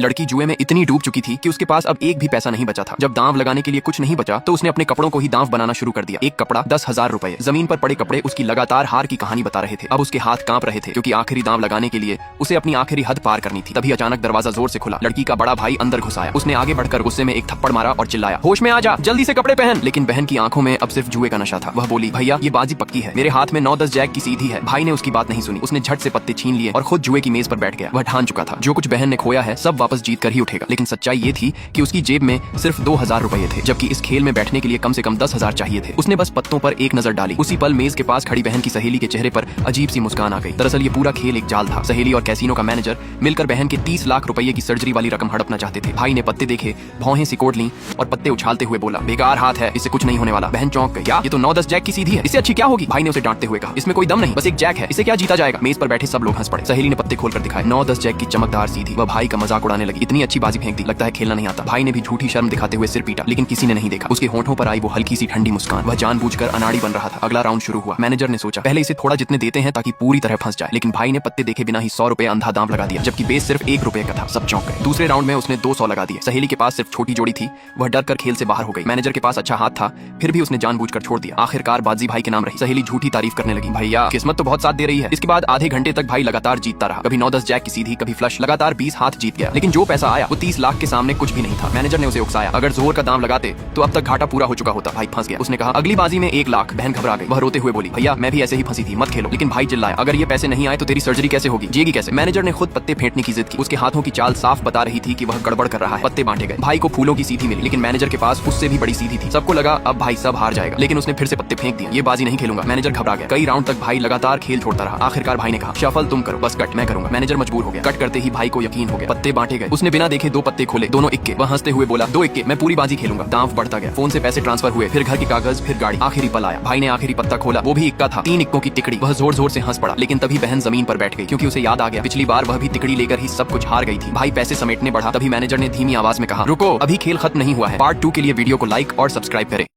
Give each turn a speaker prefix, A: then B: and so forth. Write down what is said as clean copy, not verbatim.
A: लड़की जुए में इतनी डूब चुकी थी कि उसके पास अब एक भी पैसा नहीं बचा था। जब दांव लगाने के लिए कुछ नहीं बचा तो उसने अपने कपड़ों को ही दांव बनाना शुरू कर दिया। एक कपड़ा 10,000 रुपए। जमीन पर पड़े कपड़े उसकी लगातार हार की कहानी बता रहे थे। अब उसके हाथ कांप रहे थे क्योंकि आखिरी दांव लगाने के लिए उसे अपनी आखिरी हद पार करनी थी। तभी अचानक दरवाजा जोर से खुला। लड़की का बड़ा भाई अंदर घुस आया। उसने आगे बढ़कर गुस्से में एक थप्पड़ मारा और चिल्लाया, होश में आ जा, जल्दी से कपड़े पहन। लेकिन बहन की आंखों में अब सिर्फ जुए का नशा था। वह बोली, भैया ये बाजी पक्की है, मेरे हाथ में 9-10 जैक की सीधी है। भाई ने उसकी बात नहीं सुनी। उसने झट से पत्ते छीन लिए और खुद जुए की मेज पर बैठ गया। वह ठान चुका था जो कुछ बहन ने खोया है सब वापस जीत कर ही उठेगा। लेकिन सच्चाई ये थी कि उसकी जेब में सिर्फ 2,000 रुपए थे, जबकि इस खेल में बैठने के लिए कम से कम 10,000 चाहिए थे। उसने बस पत्तों पर एक नजर डाली। उसी पल मेज के पास खड़ी बहन की सहेली के चेहरे पर अजीब सी मुस्कान आ गई। दरअसल ये पूरा खेल एक जाल था। सहेली और कैसीनो का मैनेजर मिलकर बहन के 30 लाख रुपए की सर्जरी वाली रकम हड़पना चाहते थे। भाई ने पत्ते देखे, भौहें सिकोड़ ली और पत्ते उछालते हुए बोला, बेकार हाथ है, इससे कुछ नहीं होने वाला। बहन चौंक गई, क्या ये तो 9-10 जैक की सीधी है, इससे अच्छी क्या होगी। भाई ने उसे डांटते हुए कहा, इसमें कोई दम नहीं, बस एक जैक है, इसे क्या जीता जाएगा। मेज पर बैठे सब लोग हंस पड़े। सहेली ने पत्ते खोलकर दिखाए, 9-10 जैक की चमकदार सीधी। वह भाई का मजाक उड़ाने लगी, इतनी अच्छी बाजी फेंक दी, लगता है खेलना नहीं आता। भाई ने भी झूठी शर्म दिखाते हुए सिर पीटा, लेकिन किसी ने नहीं देखा। उसके होठों पर आई वो हल्की सी ठंडी मुस्कान। वह जानबूझकर अनाड़ी बन रहा था। अगला राउंड शुरू हुआ। मैनेजर ने सोचा पहले इसे थोड़ा जितने देते हैं ताकि पूरी तरह फंस जाए, लेकिन भाई ने पत्ते देखे बिना ही 100 रुपए अंधा दांव लगा दिया, जबकि बेस सिर्फ 1 रुपए का था। सब चौंक गए। दूसरे राउंड में उसने 200 लगा दिए। सहेली के पास सिर्फ छोटी जोड़ी थी, वह डर कर खेल से बाहर हो गई। मैनेजर के पास अच्छा हाथ था, फिर भी उसने जानबूझकर छोड़ दिया। आखिरकार बाजी भाई के नाम रही। सहेली झूठी तारीफ करने लगी, भैया किस्मत तो बहुत साथ दे रही है। इसके बाद आधे घंटे तक भाई लगातार जीतता रहा। कभी 9-10 जैक की सीधी, कभी फ्लश, लगातार 20 हाथ जीत गया। लेकिन जो पैसा आया वो 30 लाख के सामने कुछ भी नहीं था। मैनेजर ने उसे उकसाया, अगर जोर का दाम लगाते तो अब तक घाटा पूरा हो चुका होता। भाई फंस गया। उसने कहा, अगली बाजी में 1 लाख। बहन घबरा गई। वह रोते हुए बोली, भैया मैं भी ऐसे ही फंसी थी, मत खेलो। लेकिन भाई चिल्लाया, अगर ये पैसे नहीं आए तो तेरी सर्जरी कैसे होगी, जिएगी कैसे। मैनेजर ने खुद पत्ते फेंटने की जिद की। उसके हाथों की चाल साफ बता रही थी कि वह गड़बड़ कर रहा है। पत्ते बांटे गए। भाई को फूलों की सीधी मिली, लेकिन मैनेजर के पास उससे भी बड़ी सीधी थी। सबको लगा अब भाई सब हार जाएगा, लेकिन उसने फिर से पत्ते फेंक दिए। ये बाजी नहीं खेलूंगा। मैनेजर घबरा गया। कई राउंड तक भाई लगातार खेल छोड़ता रहा। आखिरकार भाई ने कहा, शफल तुम करो, बस कट मैं करूंगा। मैनेजर मजबूर हो गया। कट करते ही भाई को यकीन हो गया। पत्ते बांटे गए। उसने बिना देखे 2 पत्ते खोले, दोनों इक्के। वह हंसते हुए बोला, 2 इक्के, मैं पूरी बाजी खेलूंगा। दांव बढ़ता गया। फोन से पैसे ट्रांसफर हुए, फिर घर के कागज, फिर गाड़ी। आखिरी पल आया। भाई ने आखिरी पत्ता खोला, वो भी इक्का था। 3 इक्कों की टिकड़ी। वह जोर जोर से हंस पड़ा, लेकिन तभी बहन जमीन पर बैठ गई, क्योंकि उसे याद आ गया पिछली बार वह भी तिकड़ी लेकर ही सब कुछ हार गई थी। भाई पैसे समेटने बढ़ा, तभी मैनेजर ने धीमी आवाज में कहा, रुको, अभी खेल खत्म नहीं हुआ है। पार्ट 2 के लिए वीडियो को लाइक और सब्सक्राइब करें।